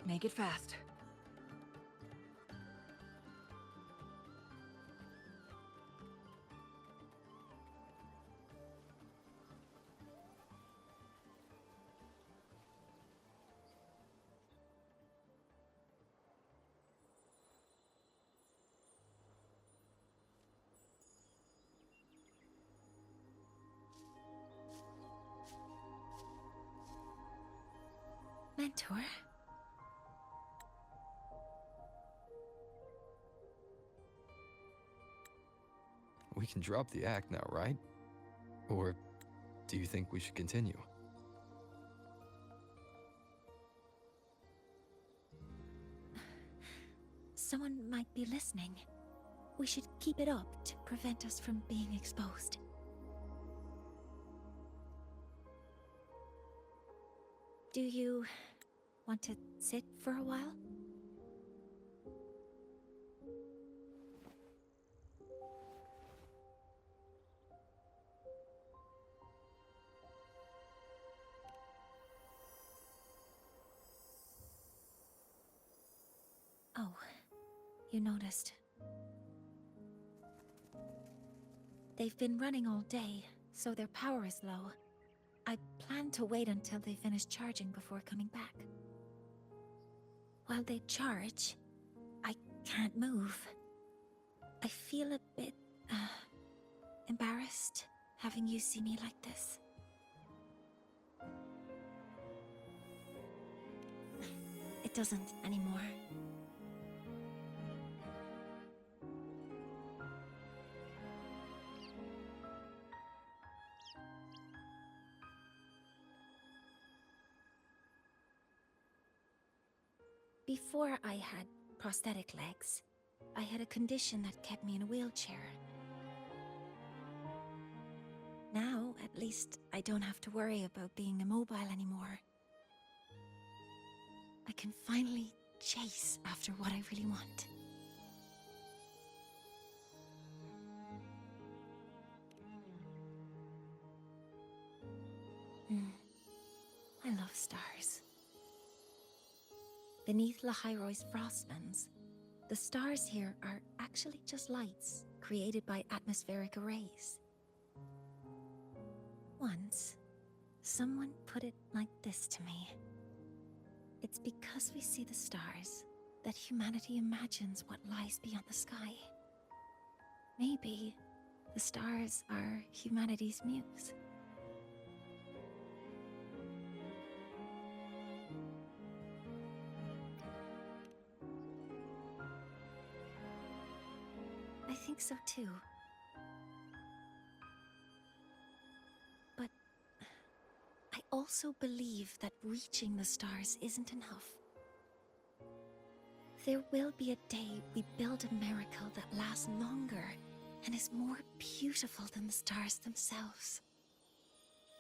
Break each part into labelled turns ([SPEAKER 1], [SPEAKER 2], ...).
[SPEAKER 1] Make it fast.
[SPEAKER 2] Mentor?
[SPEAKER 3] We can drop the act now, right? Or do you think we should continue?
[SPEAKER 2] Someone might be listening. We should keep it up to prevent us from being exposed. Do you want to sit for a while? Oh, you noticed. They've been running all day, so their power is low. I plan to wait until they finish charging before coming back. While they charge, I can't move. I feel a bit, embarrassed having you see me like this. It doesn't anymore. Before I had prosthetic legs, I had a condition that kept me in a wheelchair. Now, at least, I don't have to worry about being immobile anymore. I can finally chase after what I really want. I love stars. Beneath Lahairoy's frostlands, the stars here are actually just lights created by atmospheric arrays. Once, someone put it like this to me. It's because we see the stars that humanity imagines what lies beyond the sky. Maybe the stars are humanity's muse. I think so too. But I also believe that reaching the stars isn't enough. There will be a day we build a miracle that lasts longer and is more beautiful than the stars themselves.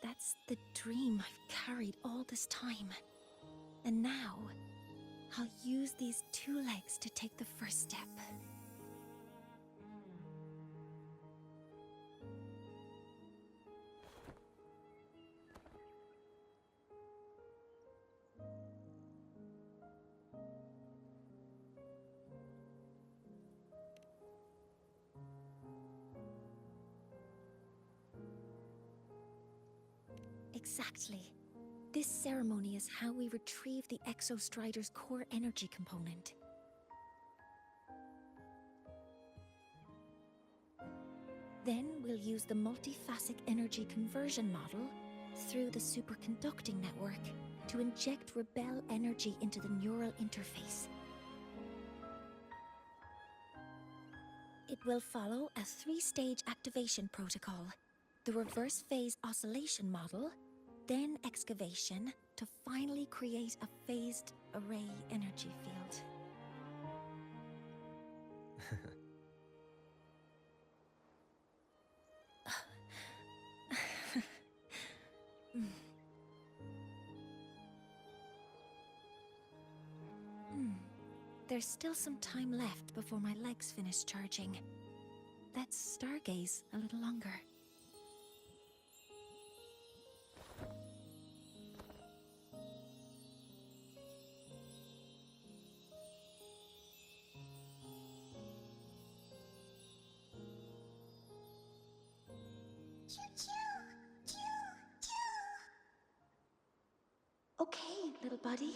[SPEAKER 2] That's the dream I've carried all this time. And now, I'll use these 2 legs to take the first step. Exactly. This ceremony is how we retrieve the Exostrider's core energy component. Then we'll use the multiphasic energy conversion model through the superconducting network to inject rebel energy into the neural interface. It will follow a 3-stage activation protocol: the reverse phase oscillation model, then excavation, to finally create a phased array energy field. There's still some time left before my legs finish charging. Let's stargaze a little longer. Okay, little buddy.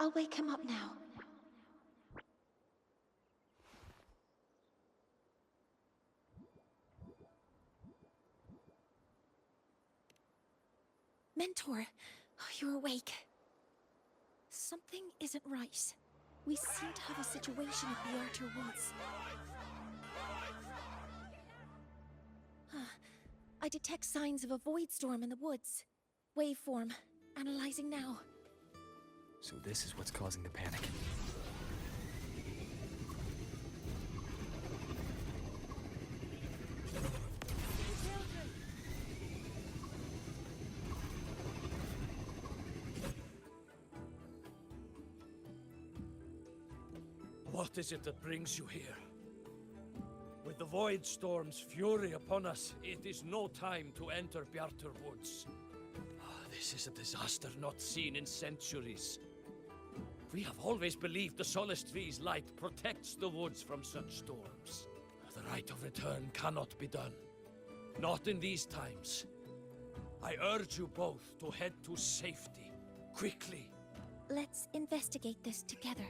[SPEAKER 2] I'll wake him up now. Mentor, oh, you're awake. Something isn't right. We seem to have a situation at the Archer Woods. I detect signs of a void storm in the woods. Waveform. Analyzing now.
[SPEAKER 3] So this is what's causing the panic.
[SPEAKER 1] What is it that brings you here? With the Void Storm's fury upon us, it is no time to enter Bjartur Woods. This is a disaster not seen in centuries. We have always believed the Solace Tree's light protects the woods from such storms. The right of return cannot be done. Not in these times. I urge you both to head to safety, quickly.
[SPEAKER 2] Let's investigate this together.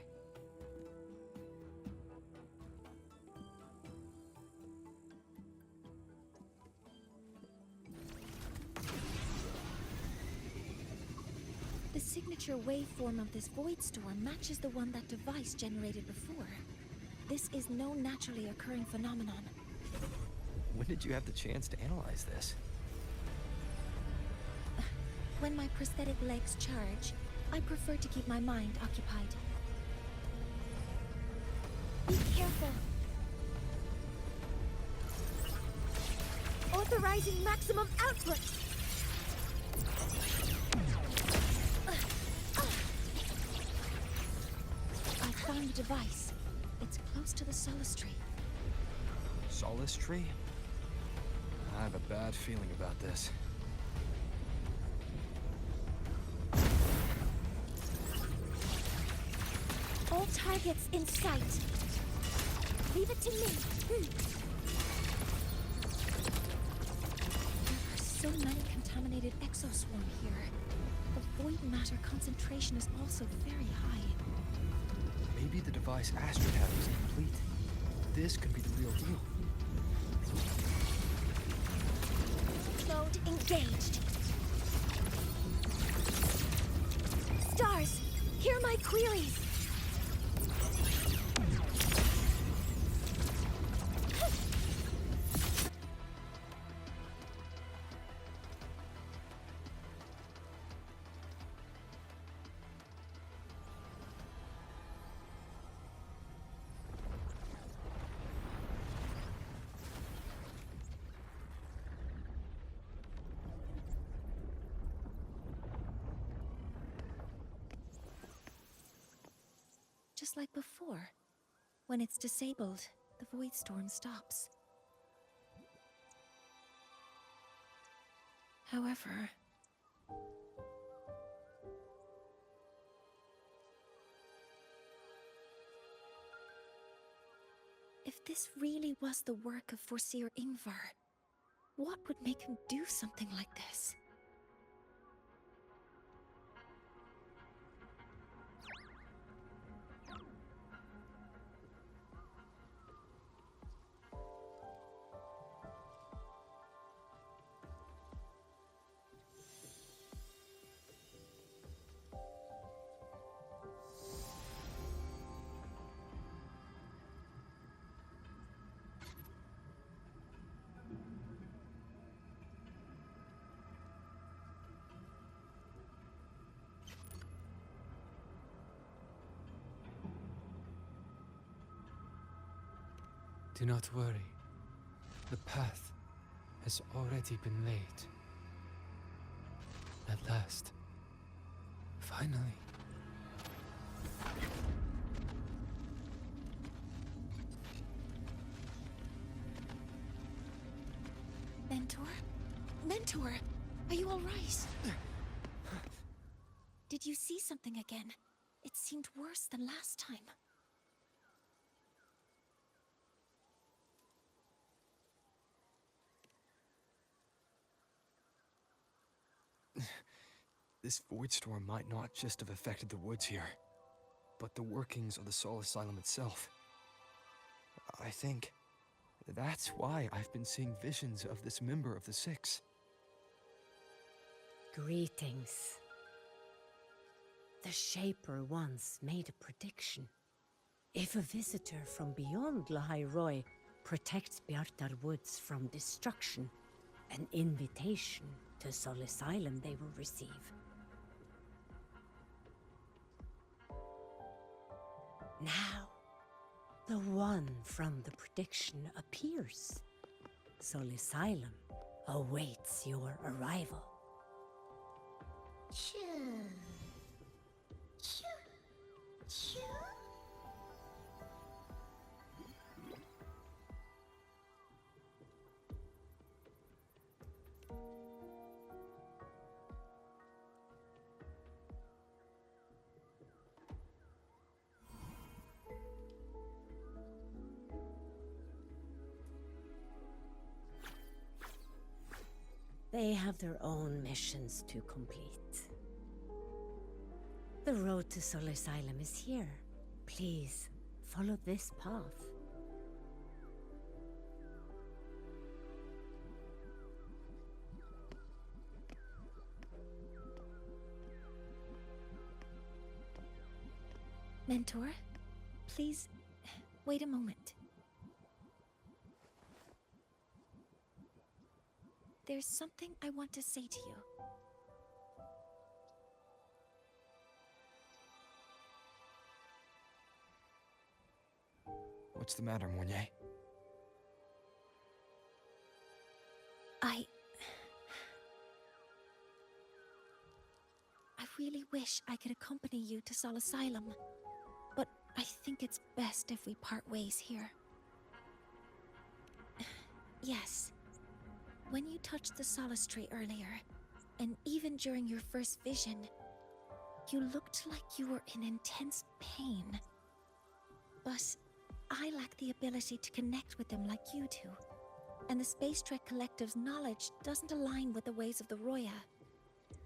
[SPEAKER 2] The signature waveform of this void storm matches the one that device generated before. This is no naturally occurring phenomenon.
[SPEAKER 3] When did you have the chance to analyze this?
[SPEAKER 2] When my prosthetic legs charge, I prefer to keep my mind occupied. Be careful! Authorizing maximum output! I found the device. It's close to the Solace Tree.
[SPEAKER 3] Solace Tree? I have a bad feeling about this.
[SPEAKER 2] All targets in sight. Leave it to me. There are so many contaminated exoswarm here. The void matter concentration is also very high.
[SPEAKER 3] Maybe the device Astrid had was incomplete. This could be the real deal.
[SPEAKER 2] Mode engaged. Stars, hear my queries. Just like before. When it's disabled, the void storm stops. However... if this really was the work of Foreseer Ingvar, what would make him do something like this?
[SPEAKER 4] Do not worry. The path has already been laid. At last. Finally.
[SPEAKER 2] Mentor? Mentor! Are you all right? Did you see something again? It seemed worse than last time.
[SPEAKER 3] This void storm might not just have affected the woods here, but the workings of the Soul Asylum itself. I think that's why I've been seeing visions of this member of the Six.
[SPEAKER 5] Greetings. The Shaper once made a prediction. If a visitor from beyond Lahai Roy protects Bjartar Woods from destruction, an invitation to Sol Asylum they will receive. Now, the one from the prediction appears. Sol Asylum awaits your arrival. They have their own missions to complete. The road to Sol Asylum is here. Please, follow this path.
[SPEAKER 2] Mentor, please, wait a moment. There's something I want to say to you.
[SPEAKER 3] What's the matter, Mournier?
[SPEAKER 2] I really wish I could accompany you to Sol Asylum, but I think it's best if we part ways here. Yes. When you touched the Solace Tree earlier, and even during your first vision, you looked like you were in intense pain. But I lack the ability to connect with them like you do, and the Space Trek Collective's knowledge doesn't align with the ways of the Roya.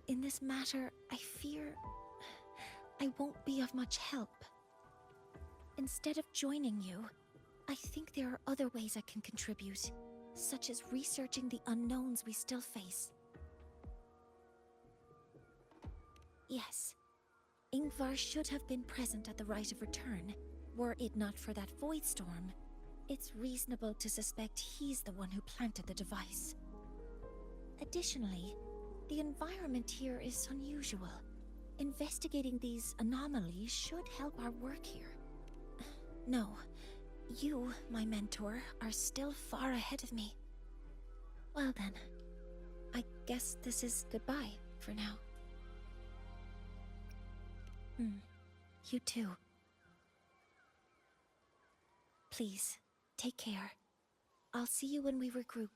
[SPEAKER 2] In this matter, I fear I won't be of much help. Instead of joining you, I think there are other ways I can contribute, such as researching the unknowns we still face. Yes, Ingvar should have been present at the Rite of Return. Were it not for that void storm, it's reasonable to suspect he's the one who planted the device. Additionally, the environment here is unusual. Investigating these anomalies should help our work here. No, you, my mentor, are still far ahead of me. Well then, I guess this is goodbye for now. You too. Please, take care. I'll see you when we regroup.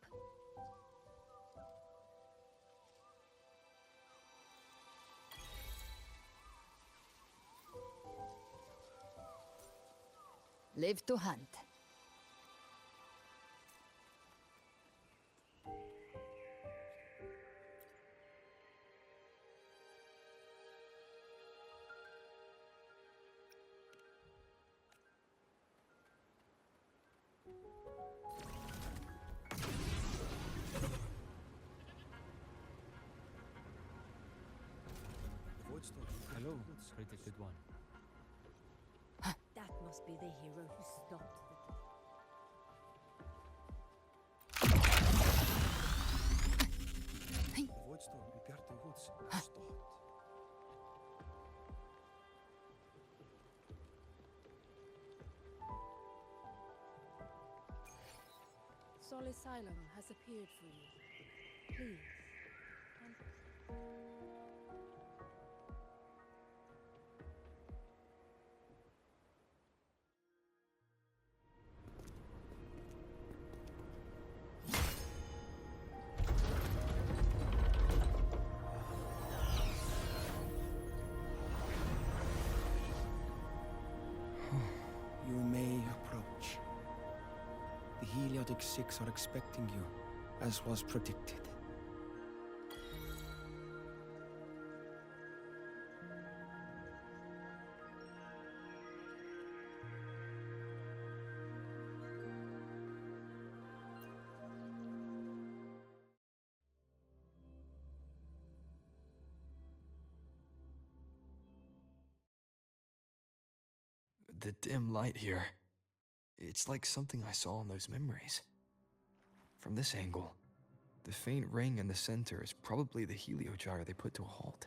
[SPEAKER 5] Live to hunt.
[SPEAKER 4] Hello, predicted one.
[SPEAKER 5] That must be the hero who stopped the...
[SPEAKER 6] The void storm in Bjartar Woods stopped.
[SPEAKER 5] Sol Asylum has appeared for you. Please.
[SPEAKER 6] You may approach. The Heliotic Six are expecting you, as was predicted.
[SPEAKER 3] The dim light here. It's like something I saw in those memories. From this angle, the faint ring in the center is probably the heliogyre they put to a halt.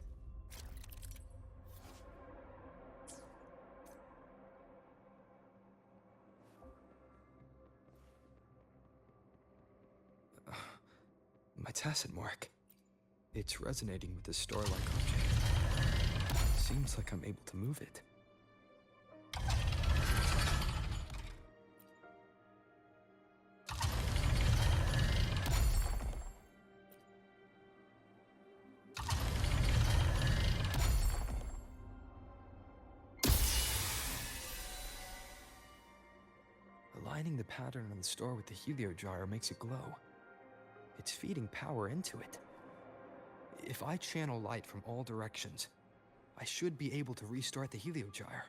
[SPEAKER 3] My tacit mark. It's resonating with this star-like object. Seems like I'm able to move it. Aligning the pattern on the star with the heliogyre makes it glow. It's feeding power into it. If I channel light from all directions, I should be able to restart the heliogyre.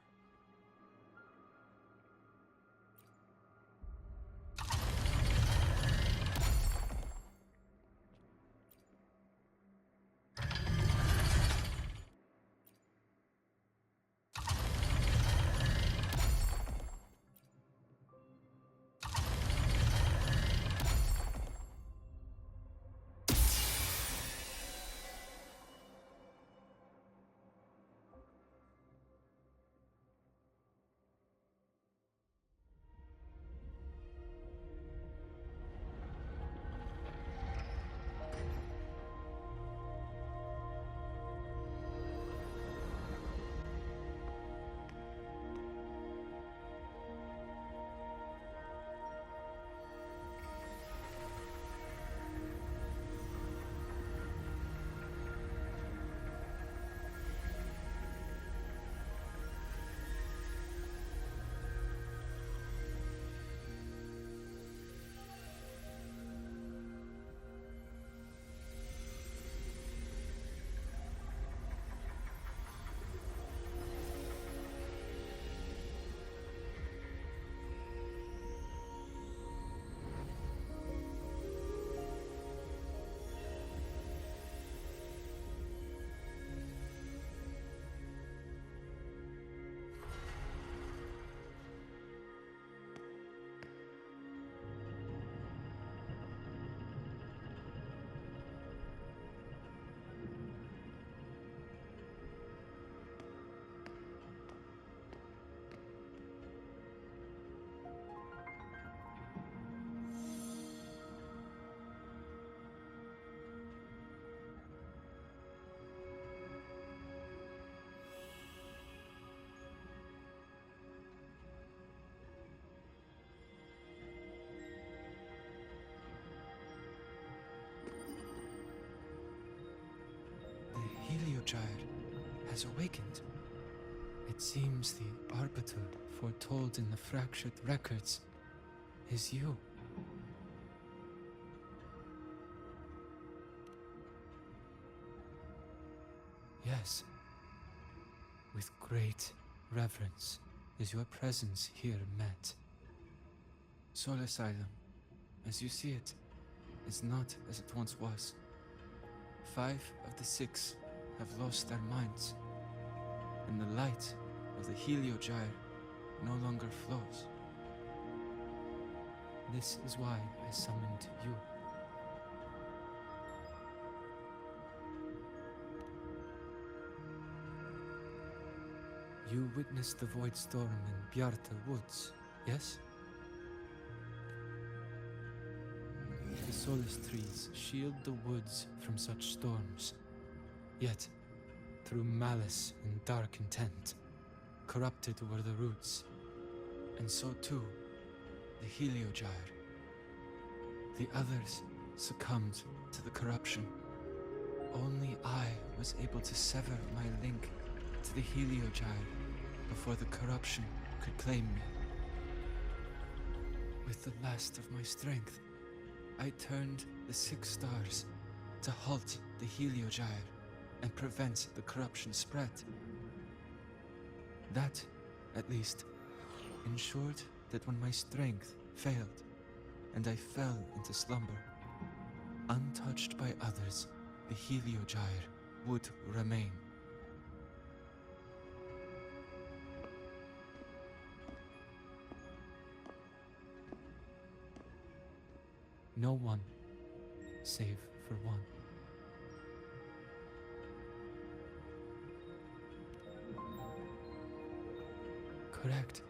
[SPEAKER 7] The heliogyre has awakened. It seems the arbiter foretold in the fractured records is you. Yes. With great reverence is your presence here met. Soul Asylum, as you see it, is not as it once was. 5 of the 6 have lost their minds, and the light of the heliogyre no longer flows. This is why I summoned you. You witnessed the void storm in Bjarta Woods, yes? The solace trees shield the woods from such storms. Yet, through malice and dark intent, corrupted were the roots, and so too the heliogyre. The others succumbed to the corruption. Only I was able to sever my link to the heliogyre before the corruption could claim me. With the last of my strength, I turned the 6 stars to halt the heliogyre and prevent the corruption spread. That, at least, ensured that when my strength failed and I fell into slumber, untouched by others, the heliogyre would remain. No one, save for one. Correct.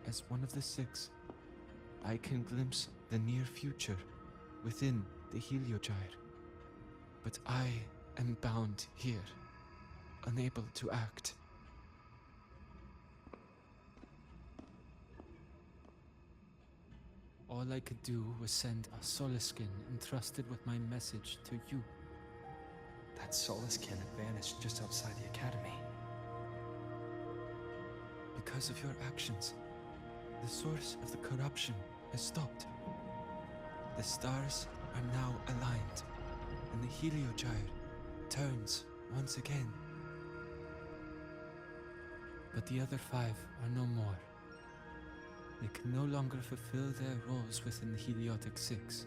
[SPEAKER 7] As one of the six, I can glimpse the near future within the Heliogyre. But I am bound here, unable to act. All I could do was send a Solaskin entrusted with my message to you.
[SPEAKER 3] That Solaskin had vanished just outside the academy.
[SPEAKER 7] Because of your actions, the source of the corruption has stopped. The stars are now aligned, and the Heliogyre turns once again. But the other five are no more. They can no longer fulfill their roles within the Heliotic Six.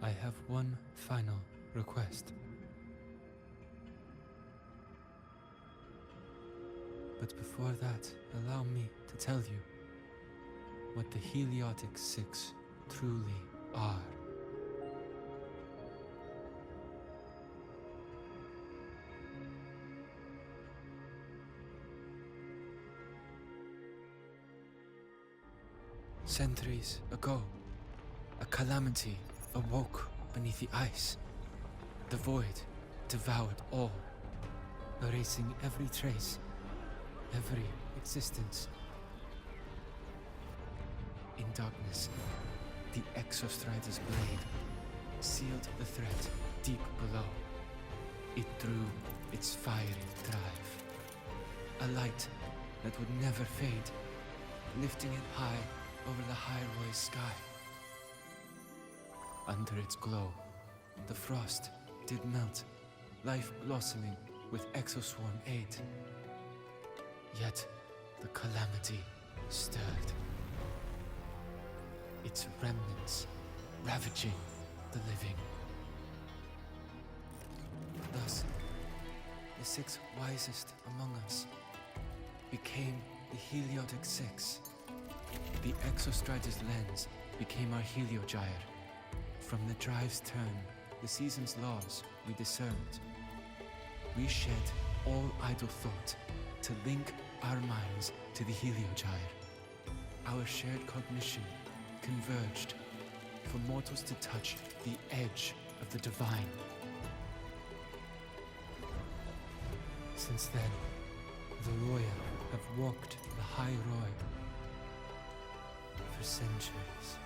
[SPEAKER 7] I have one final request. But before that, allow me to tell you what the Heliotic Six truly are. Centuries ago, a calamity awoke beneath the ice. The void devoured all, erasing every trace, every existence. In darkness, the Exostrider's blade sealed the threat deep below. It drew its fiery drive, a light that would never fade, lifting it high over the High Roy's sky. Under its glow, the frost did melt, life blossoming with Exoswarm aid. Yet, the calamity stirred, its remnants ravaging the living. Thus, the six wisest among us became the Heliotic Six. The Exostrider's lens became our Heliogyre. From the drive's turn, the season's laws we discerned. We shed all idle thought to link our minds to the Heliogyre. Our shared cognition converged for mortals to touch the edge of the divine. Since then, the Royal have walked the High Roy for centuries.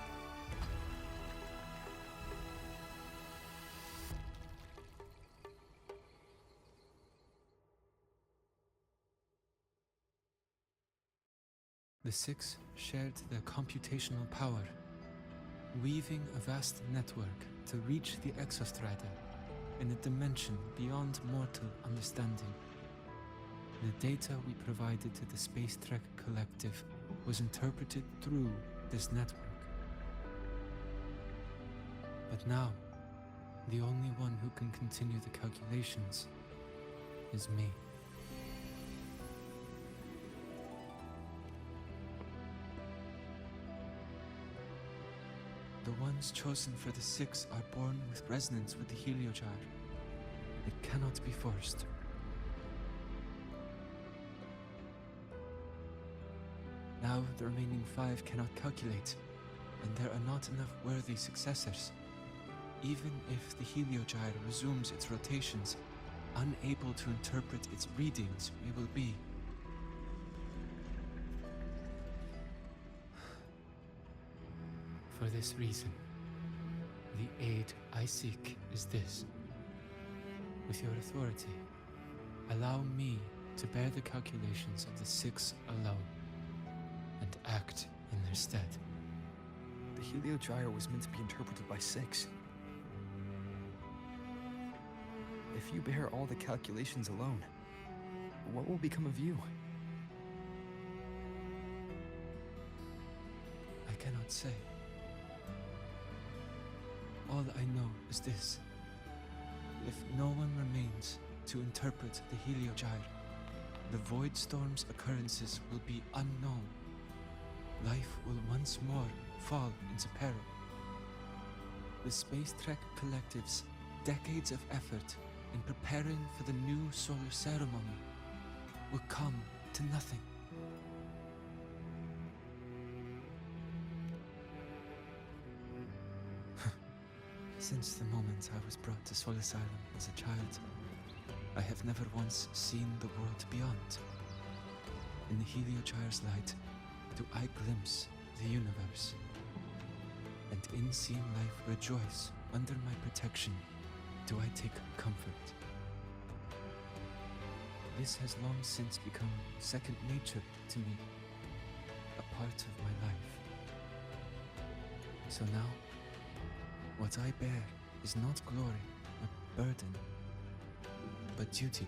[SPEAKER 7] The six shared their computational power, weaving a vast network to reach the Exostrider in a dimension beyond mortal understanding. The data we provided to the Space Trek Collective was interpreted through this network. But now, the only one who can continue the calculations is me. The ones chosen for the six are born with resonance with the Heliogyre. It cannot be forced. Now the remaining five cannot calculate, and there are not enough worthy successors. Even if the Heliogyre resumes its rotations, unable to interpret its readings, we will be. For this reason, the aid I seek is this. With your authority, allow me to bear the calculations of the six alone, and act in their stead.
[SPEAKER 3] The Heliogyre was meant to be interpreted by six. If you bear all the calculations alone, what will become of you?
[SPEAKER 7] I cannot say. All I know is this. If no one remains to interpret the Heliogyre, the Void Storm's occurrences will be unknown. Life will once more fall into peril. The Space Trek Collective's decades of effort in preparing for the new solar ceremony will come to nothing. Since the moment I was brought to Solace Island as a child, I have never once seen the world beyond. In the Heliogyre's light, do I glimpse the universe. And in seeing life rejoice under my protection, do I take comfort. This has long since become second nature to me, a part of my life. So now, what I bear is not glory or burden, but duty.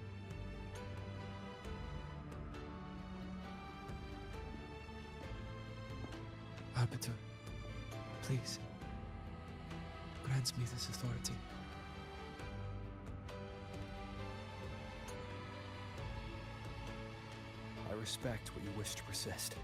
[SPEAKER 7] Arbiter, please, grant me this authority.
[SPEAKER 3] I respect what you wish to persist.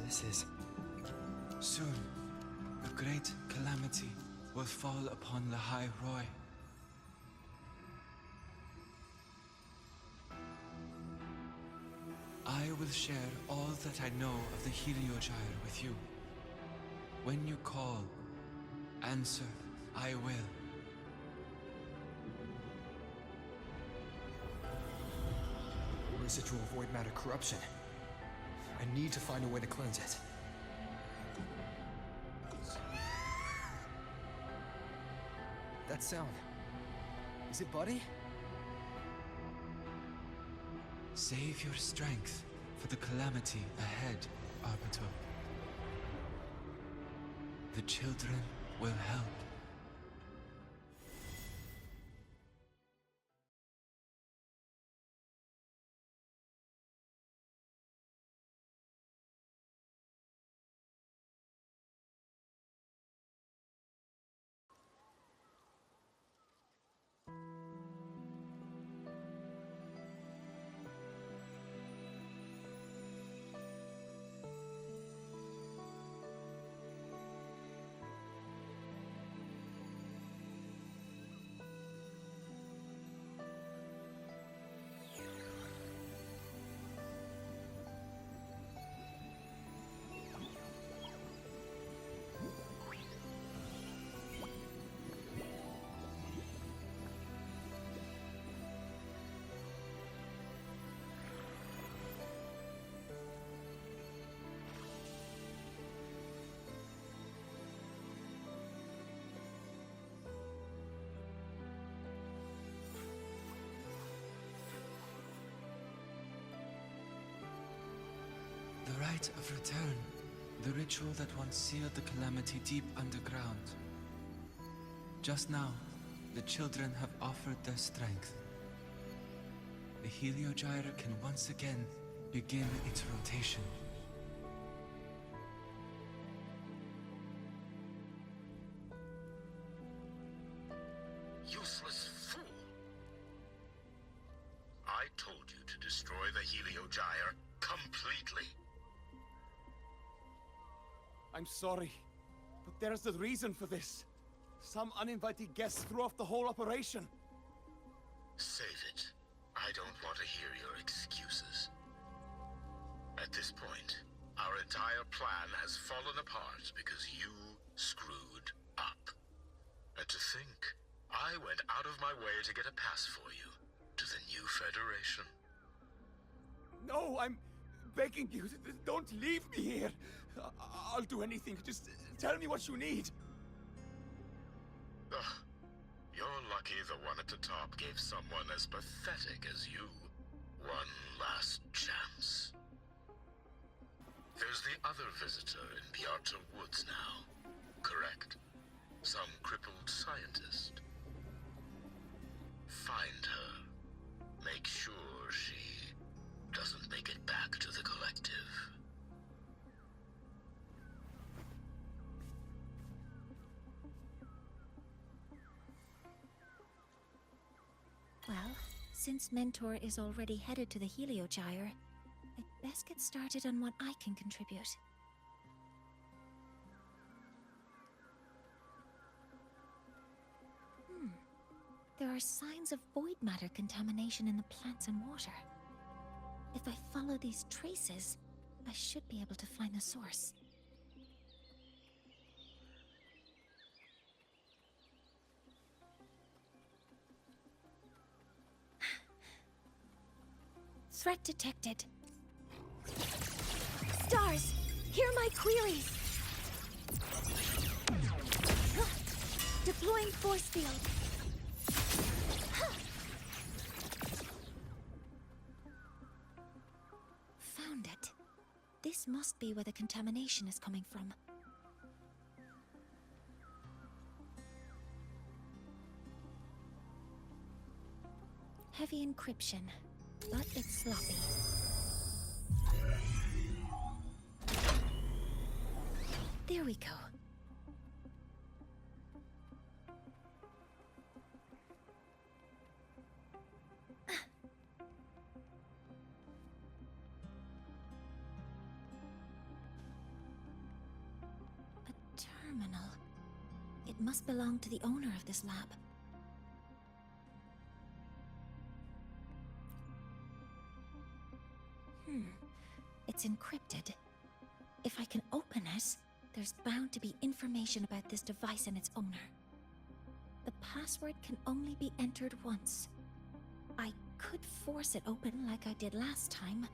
[SPEAKER 3] This is...
[SPEAKER 7] Soon, a great calamity will fall upon the High Roy. I will share all that I know of the Heliogyre with you. When you call, answer, I will.
[SPEAKER 3] Residual void matter corruption. I need to find a way to cleanse it. That sound. Is it Buddy?
[SPEAKER 7] Save your strength for the calamity ahead, Arbiter. The children will help. The rite of return, the ritual that once sealed the calamity deep underground. Just now, the children have offered their strength. The Heliogyre can once again begin its rotation.
[SPEAKER 8] Useless fool! I told you to destroy the Heliogyre completely.
[SPEAKER 6] I'm sorry, but there's a reason for this. Some uninvited guests threw off the whole operation.
[SPEAKER 8] Save it. I don't want to hear your excuses. At this point, our entire plan has fallen apart because you screwed up. And to think, I went out of my way to get a pass for you to the new Federation.
[SPEAKER 6] No, I'm begging you. Don't leave me here. I'll do anything. Just tell me what you need.
[SPEAKER 8] Ugh. You're lucky the one at the top gave someone as pathetic as you one last chance. There's the other visitor in Bjarta Woods now, correct? Some crippled scientist. Find her. Make sure she doesn't make it back to the collective.
[SPEAKER 2] Well, since Mentor is already headed to the Heliogyre, I'd best get started on what I can contribute. There are signs of void matter contamination in the plants and water. If I follow these traces, I should be able to find the source. Threat detected. Stars, hear my queries. Deploying force field. Found it. This must be where the contamination is coming from. Heavy encryption, but it's sloppy. There we go. A terminal. It must belong to the owner of this lab. It's encrypted. If I can open it, there's bound to be information about this device and its owner. The password can only be entered once. I could force it open like I did last time,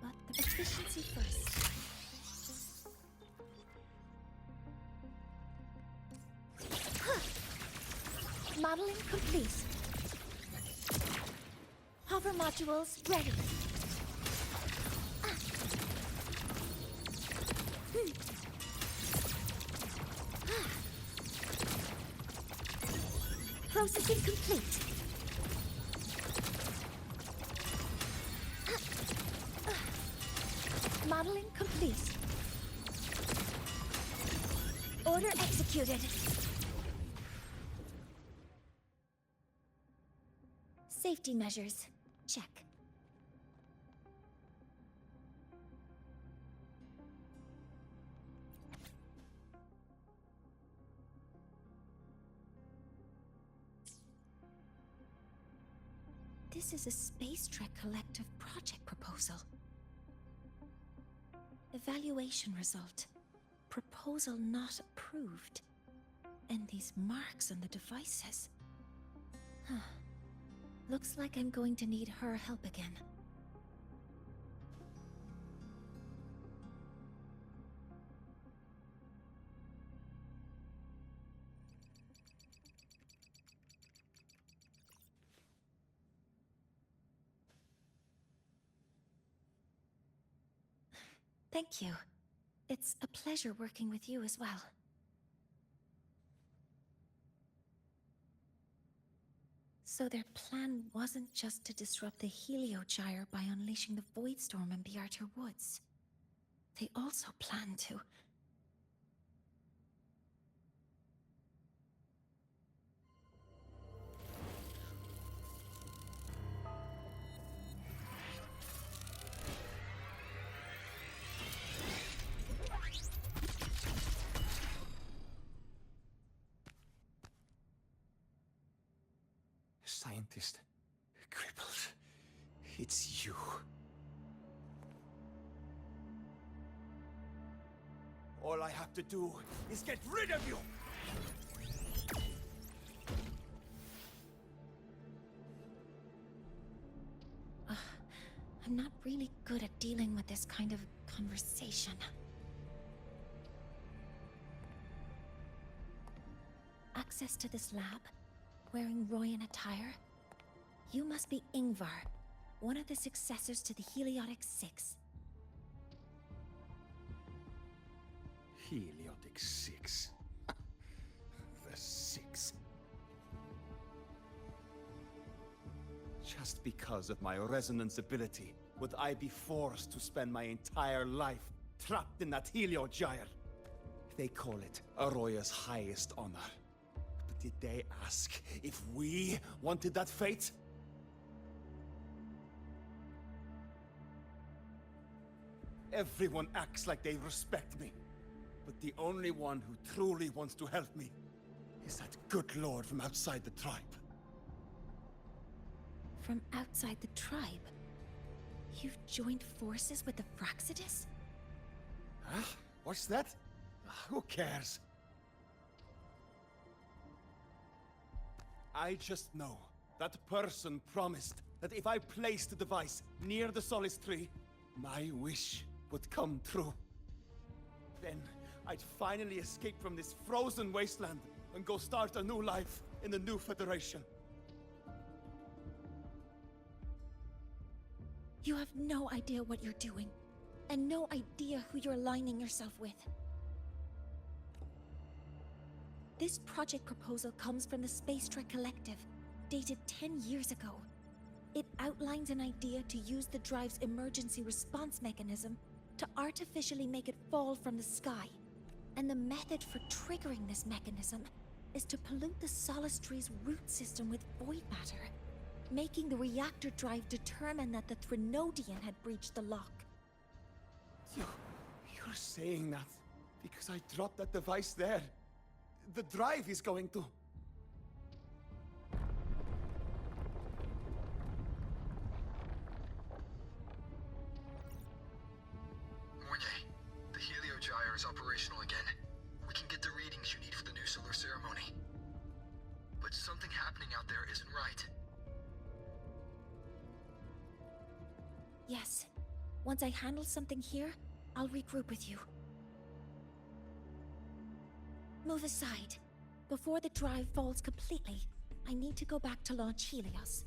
[SPEAKER 2] but the efficiency first. Modeling complete. Hover modules ready. Processing complete. Modeling complete. Order executed. Safety measures. Check. This is a Space Trek Collective project proposal. Evaluation result. Proposal not approved. And these marks on the devices. Looks like I'm going to need her help again. Thank you. It's a pleasure working with you as well. So their plan wasn't just to disrupt the Heliogyre by unleashing the Voidstorm in Bjarta Woods. They also planned to...
[SPEAKER 6] Scientist. Crippled. It's you. All I have to do is get rid of you!
[SPEAKER 2] I'm not really good at dealing with this kind of conversation. Access to this lab, wearing Royan attire. You must be Ingvar, one of the successors to the Heliotic Six.
[SPEAKER 6] Heliotic Six. The Six. Just because of my resonance ability, would I be forced to spend my entire life trapped in that Heliogyre? They call it Aroya's highest honor. But did they ask if we wanted that fate? Everyone acts like they respect me. But the only one who truly wants to help me is that good lord from outside the tribe.
[SPEAKER 2] From outside the tribe? You've joined forces with the Fraxidus?
[SPEAKER 6] Huh? What's that? Who cares? I just know that person promised that if I placed the device near the Solace Tree, my wish would come true. Then I'd finally escape from this frozen wasteland and go start a new life in the new Federation.
[SPEAKER 2] You have no idea what you're doing, and no idea who you're aligning yourself with. This project proposal comes from the Space Trek Collective, dated 10 years ago. It outlines an idea to use the drive's emergency response mechanism to artificially make it fall from the sky. And the method for triggering this mechanism is to pollute the Solace Tree's root system with void matter, making the reactor drive determine that the Threnodian had breached the lock.
[SPEAKER 6] You're saying that because I dropped that device there. The drive is going to...
[SPEAKER 3] Mornier, the Heliogyre is operational again. We can get the readings you need for the new solar ceremony. But something happening out there isn't right.
[SPEAKER 2] Yes. Once I handle something here, I'll regroup with you. Move aside. Before the drive falls completely, I need to go back to launch Helios.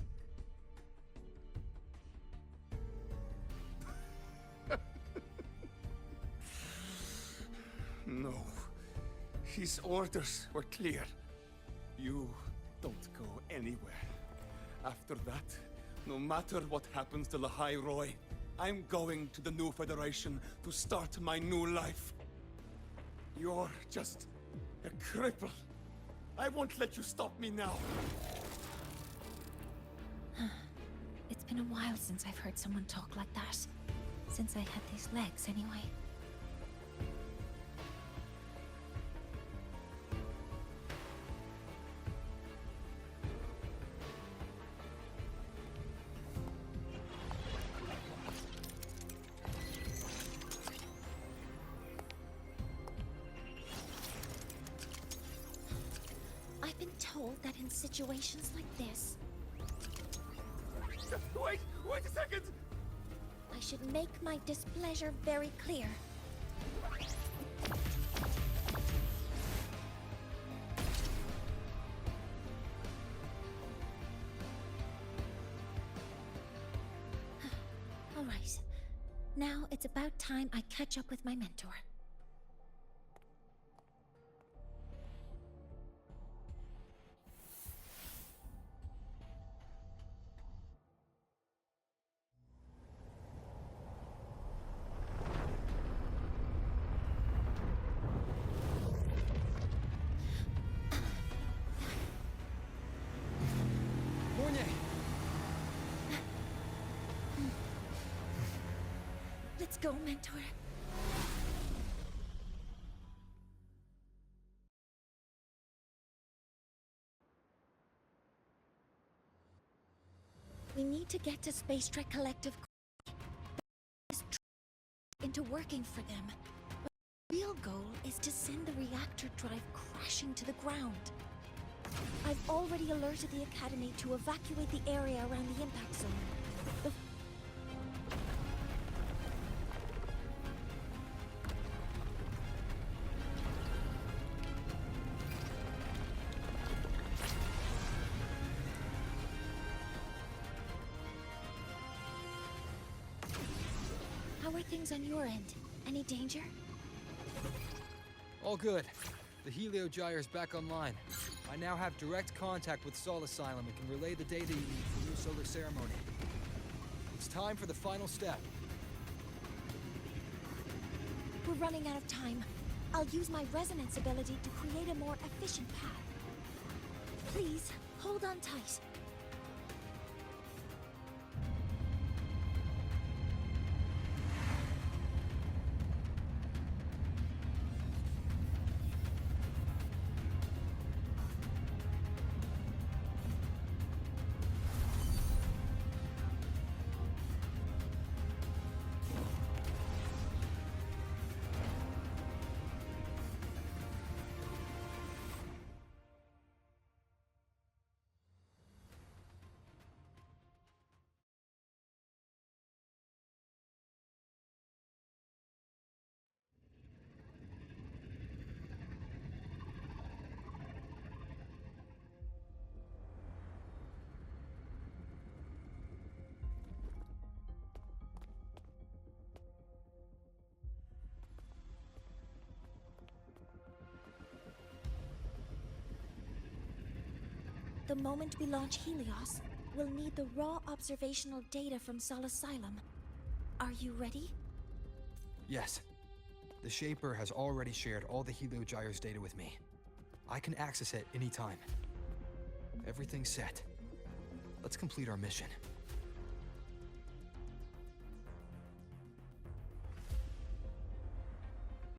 [SPEAKER 6] No. His orders were clear. You don't go anywhere. After that, no matter what happens to Lahai Roy, I'm going to the new Federation to start my new life. You're just a cripple. I won't let you stop me now.
[SPEAKER 2] It's been a while since I've heard someone talk like that. Since I had these legs, anyway. I've been told that in situations like this,
[SPEAKER 6] Wait a second!
[SPEAKER 2] I should make my displeasure very clear. All right. Now it's about time I catch up with my mentor. Let's go, mentor. We need to get to Space Trek Collective into working for them. But the real goal is to send the reactor drive crashing to the ground. I've already alerted the Academy to evacuate the area around the impact zone. are things on your end? Any danger?
[SPEAKER 3] All good. The Helio Gyre's back online. I now have direct contact with Sol Asylum and can relay the data you need for your solar ceremony. It's time for the final step.
[SPEAKER 2] We're running out of time. I'll use my resonance ability to create a more efficient path. Please, hold on tight. The moment we launch Helios, we'll need the raw observational data from Sol Asylum. Are you ready?
[SPEAKER 3] Yes. The Shaper has already shared all the Helio Gyre's data with me. I can access it anytime. Everything's set. Let's complete our mission.